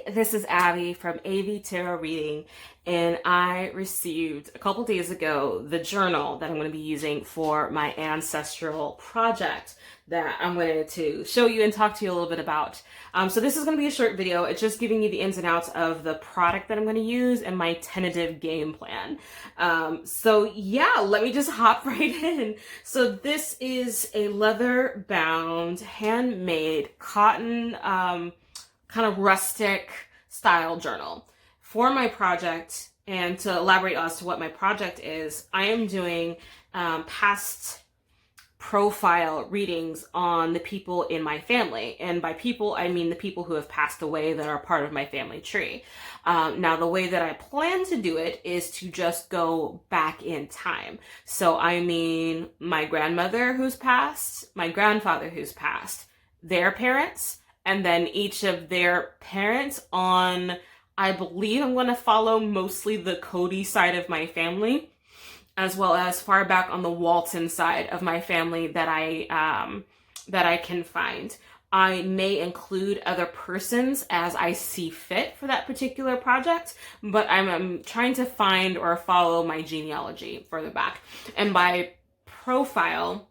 this is Abby from AV Tarot Reading, and I received a couple days ago the journal that I'm going to be using for my ancestral project that I'm going to show you and talk to you a little bit about. So this is going to be a short video. It's just giving you the ins and outs of the product that I'm going to use and my tentative game plan. So yeah, let me just hop right in. So this is a leather bound, handmade cotton, kind of rustic style journal for my project. And to elaborate as to what my project is, I am doing past profile readings on the people in my family. And by people, I mean the people who have passed away that are part of my family tree. Now, the way that I plan to do it is to just go back in time. So I mean my grandmother who's passed, my grandfather who's passed, their parents, and then each of their parents on, I believe I'm going to follow mostly the Cody side of my family, as well as far back on the Walton side of my family that I can find. I may include other persons as I see fit for that particular project, but I'm trying to find or follow my genealogy further back. And by profile,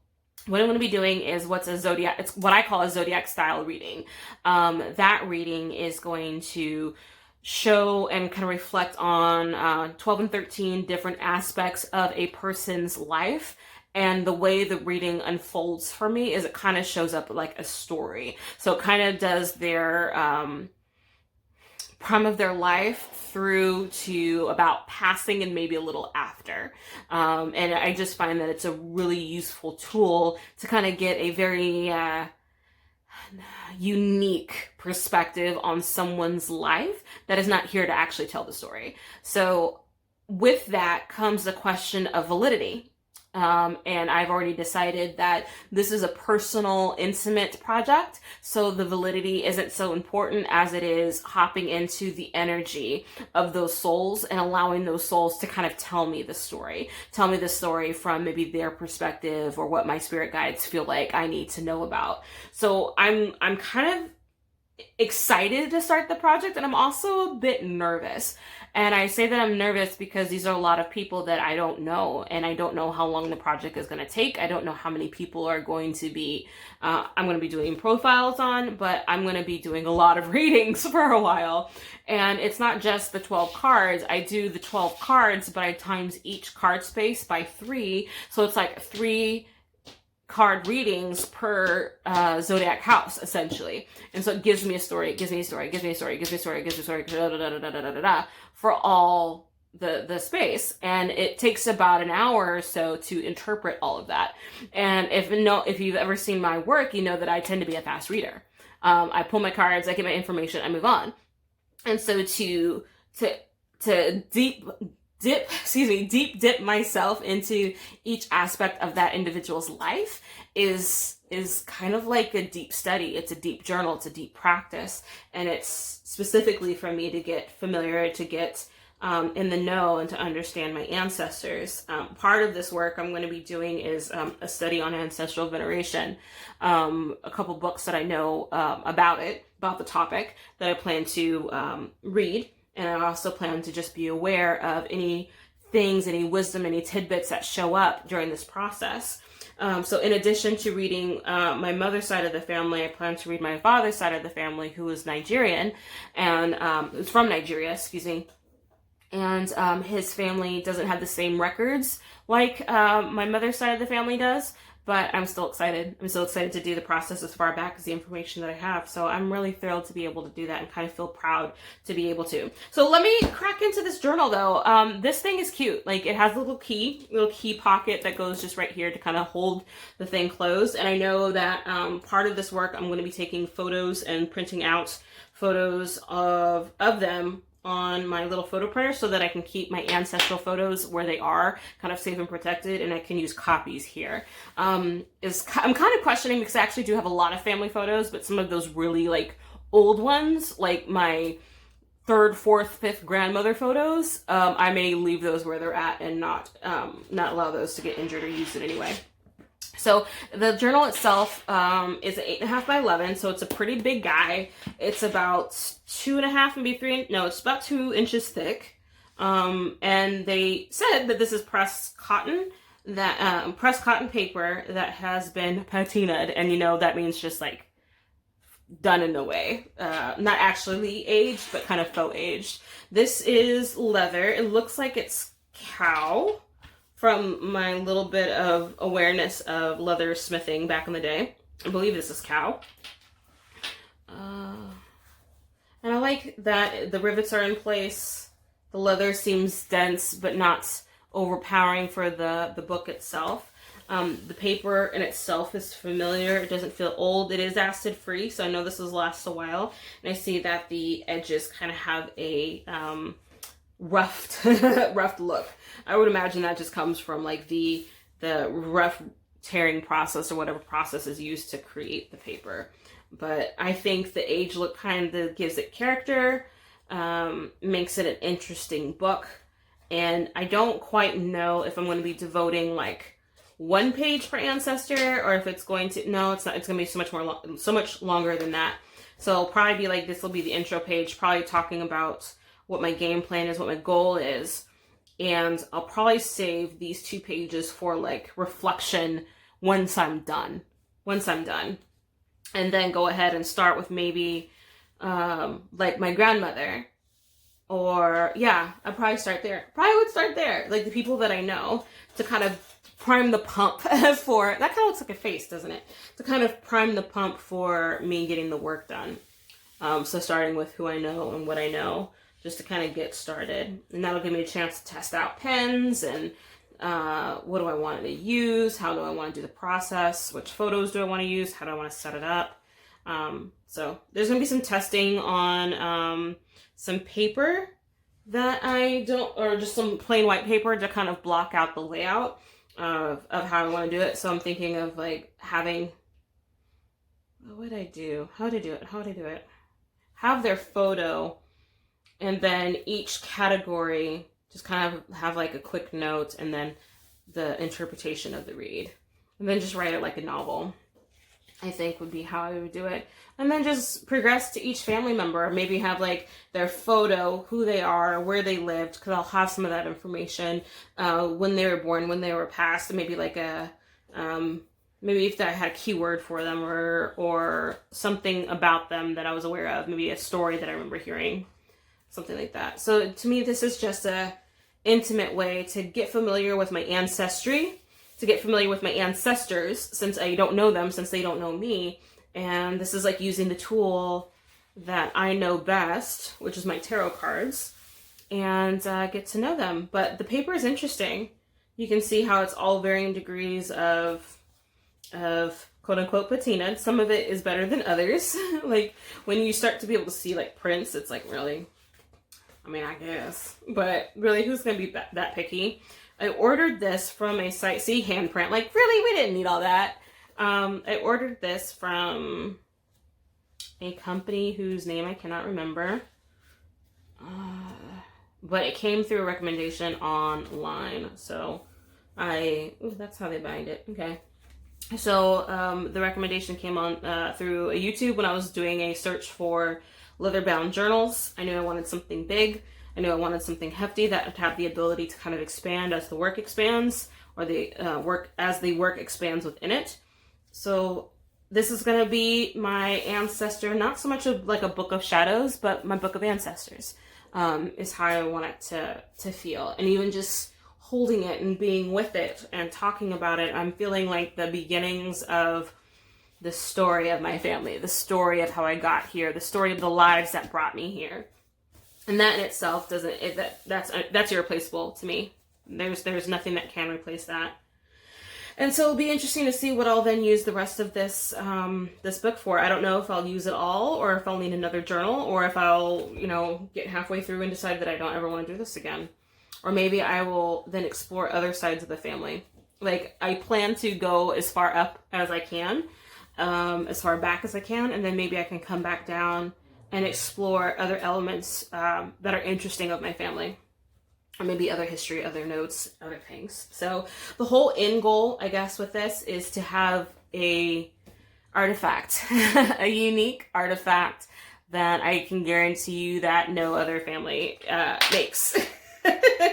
what I'm going to be doing is it's what I call a zodiac style reading. That reading is going to show and kind of reflect on 12 and 13 different aspects of a person's life. And the way the reading unfolds for me is it kind of shows up like a story. So it kind of does their prime of their life through to about passing and maybe a little after. And I just find that it's a really useful tool to kind of get a very unique perspective on someone's life that is not here to actually tell the story. So with that comes the question of validity. And I've already decided that this is a personal, intimate project, so the validity isn't so important as it is hopping into the energy of those souls and allowing those souls to kind of tell me the story from maybe their perspective or what my spirit guides feel like I need to know about. So I'm kind of excited to start the project, and I'm also a bit nervous. And I say that I'm nervous because these are a lot of people that I don't know, and I don't know how long the project is going to take. I don't know how many people are going to be, I'm going to be doing profiles on, but I'm going to be doing a lot of readings for a while. And it's not just the 12 cards. I do the 12 cards, but I times each card space by 3. So it's like 3 card readings per zodiac house, essentially. And so it gives me a story, it gives me a story, it gives me a story, it gives me a story, it gives me a story, for all the space. And it takes about an hour or so to interpret all of that. And if you've ever seen my work, you know that I tend to be a fast reader. I pull my cards, I get my information, I move on. And so to deep dip myself into each aspect of that individual's life is kind of like a deep study. It's a deep journal, it's a deep practice, and it's specifically for me to get familiar, to get in the know, and to understand my ancestors. Part of this work I'm going to be doing is a study on ancestral veneration, a couple books that I know about the topic that I plan to read. And I also plan to just be aware of any things, any wisdom, any tidbits that show up during this process. So in addition to reading my mother's side of the family, I plan to read my father's side of the family, who is Nigerian, and is from Nigeria, excuse me. And his family doesn't have the same records like my mother's side of the family does. But I'm still excited. I'm so excited to do the process as far back as the information that I have. So I'm really thrilled to be able to do that and kind of feel proud to be able to. So let me crack into this journal though. This thing is cute. Like, it has a little key pocket that goes just right here to kind of hold the thing closed. And I know that part of this work, I'm going to be taking photos and printing out photos of them on my little photo printer so that I can keep my ancestral photos where they are, kind of safe and protected, and I can use copies here. I'm kind of questioning, because I actually do have a lot of family photos, but some of those really like old ones, like my 3rd, 4th, 5th grandmother photos, I may leave those where they're at and not allow those to get injured or used in any way. So the journal itself is 8.5 by 11, so it's a pretty big guy. It's about 2.5, maybe 3. No, it's about 2 inches thick. And they said that this is pressed cotton, that pressed cotton paper that has been patinaed, and that means just like done in a way, not actually aged, but kind of faux aged. This is leather. It looks like it's cow, from my little bit of awareness of leather smithing back in the day. I believe this is cow. And I like that the rivets are in place. The leather seems dense, but not overpowering for the book itself. The paper in itself is familiar. It doesn't feel old. It is acid free, so I know this will last a while. And I see that the edges kind of have a roughed look. I would imagine that just comes from like the rough tearing process or whatever process is used to create the paper. But I think the age look kind of gives it character, makes it an interesting book. And I don't quite know if I'm going to be devoting like 1 page per ancestor, or if it's going to, no, it's not, it's going to be so much longer than that. So it'll probably be like, this will be the intro page, probably talking about what my game plan is, what my goal is. And I'll probably save these 2 pages for like reflection once I'm done. And then go ahead and start with maybe like my grandmother. Or yeah, I'd probably start there. Probably would start there. Like the people that I know, to kind of prime the pump for, that kind of looks like a face, doesn't it? To kind of prime the pump for me getting the work done. So starting with who I know and what I know, just to kind of get started. And that'll give me a chance to test out pens and what do I want to use? How do I want to do the process? Which photos do I want to use? How do I want to set it up? So there's going to be some testing on some paper that I don't, or just some plain white paper to kind of block out the layout of how I want to do it. So I'm thinking of like having, what would I do? How would I do it? Have their photo, and then each category just kind of have like a quick note, and then the interpretation of the read. And then just write it like a novel, I think would be how I would do it. And then just progress to each family member. Maybe have like their photo, who they are, where they lived, because I'll have some of that information, when they were born, when they were passed, maybe like a, maybe if I had a keyword for them, or something about them that I was aware of, maybe a story that I remember hearing, something like that. So to me, this is just a intimate way to get familiar with my ancestry, to get familiar with my ancestors, since I don't know them, since they don't know me. And this is like using the tool that I know best, which is my tarot cards, and get to know them. But the paper is interesting. You can see how it's all varying degrees of quote unquote patina. Some of it is better than others. Like when you start to be able to see like prints, it's like, really, I mean, I guess, but really, who's going to be that picky? I ordered this from a site, see, handprint, like really, we didn't need all that. I ordered this from a company whose name I cannot remember, but it came through a recommendation online. So that's how they bind it. Okay. So the recommendation came on through a YouTube when I was doing a search for leather-bound journals. I knew I wanted something big. I knew I wanted something hefty that would have the ability to kind of expand as the work expands, or the work expands within it. So this is going to be my ancestor, not so much of like a book of shadows, but my book of ancestors, is how I want it to feel. And even just holding it and being with it and talking about it, I'm feeling like the beginnings of the story of my family, the story of how I got here, the story of the lives that brought me here. And that in itself that's irreplaceable to me. There's nothing that can replace that. And so it'll be interesting to see what I'll then use the rest of this this book for. I don't know if I'll use it all, or if I'll need another journal, or if I'll, get halfway through and decide that I don't ever want to do this again. Or maybe I will then explore other sides of the family. Like, I plan to go as far up as I can, as far back as I can, and then maybe I can come back down and explore other elements that are interesting of my family. or maybe other history, other notes, other things. So the whole end goal, I guess, with this is to have a artifact, a unique artifact that I can guarantee you that no other family makes.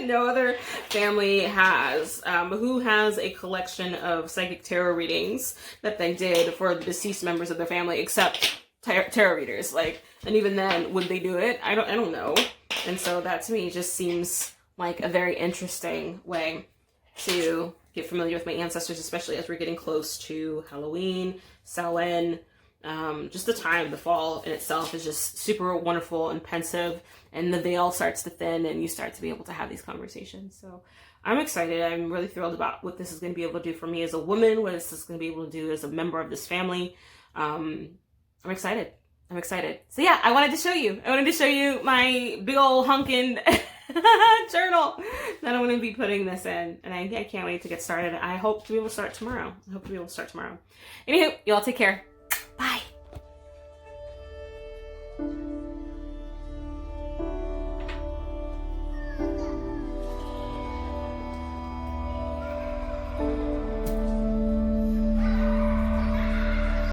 No other family has. Who has a collection of psychic tarot readings that they did for the deceased members of their family, except tarot readers? Like, and even then, would they do it? I don't know. And so that to me just seems like a very interesting way to get familiar with my ancestors, especially as we're getting close to Halloween, Samhain. Just the time of the fall in itself is just super wonderful and pensive, and the veil starts to thin and you start to be able to have these conversations. So I'm excited. I'm really thrilled about what this is going to be able to do for me as a woman, what this is going to be able to do as a member of this family. I'm excited. So yeah, I wanted to show you my big old hunkin' journal that I'm going to be putting this in. And I can't wait to get started. I hope to be able to start tomorrow. Anywho, y'all take care.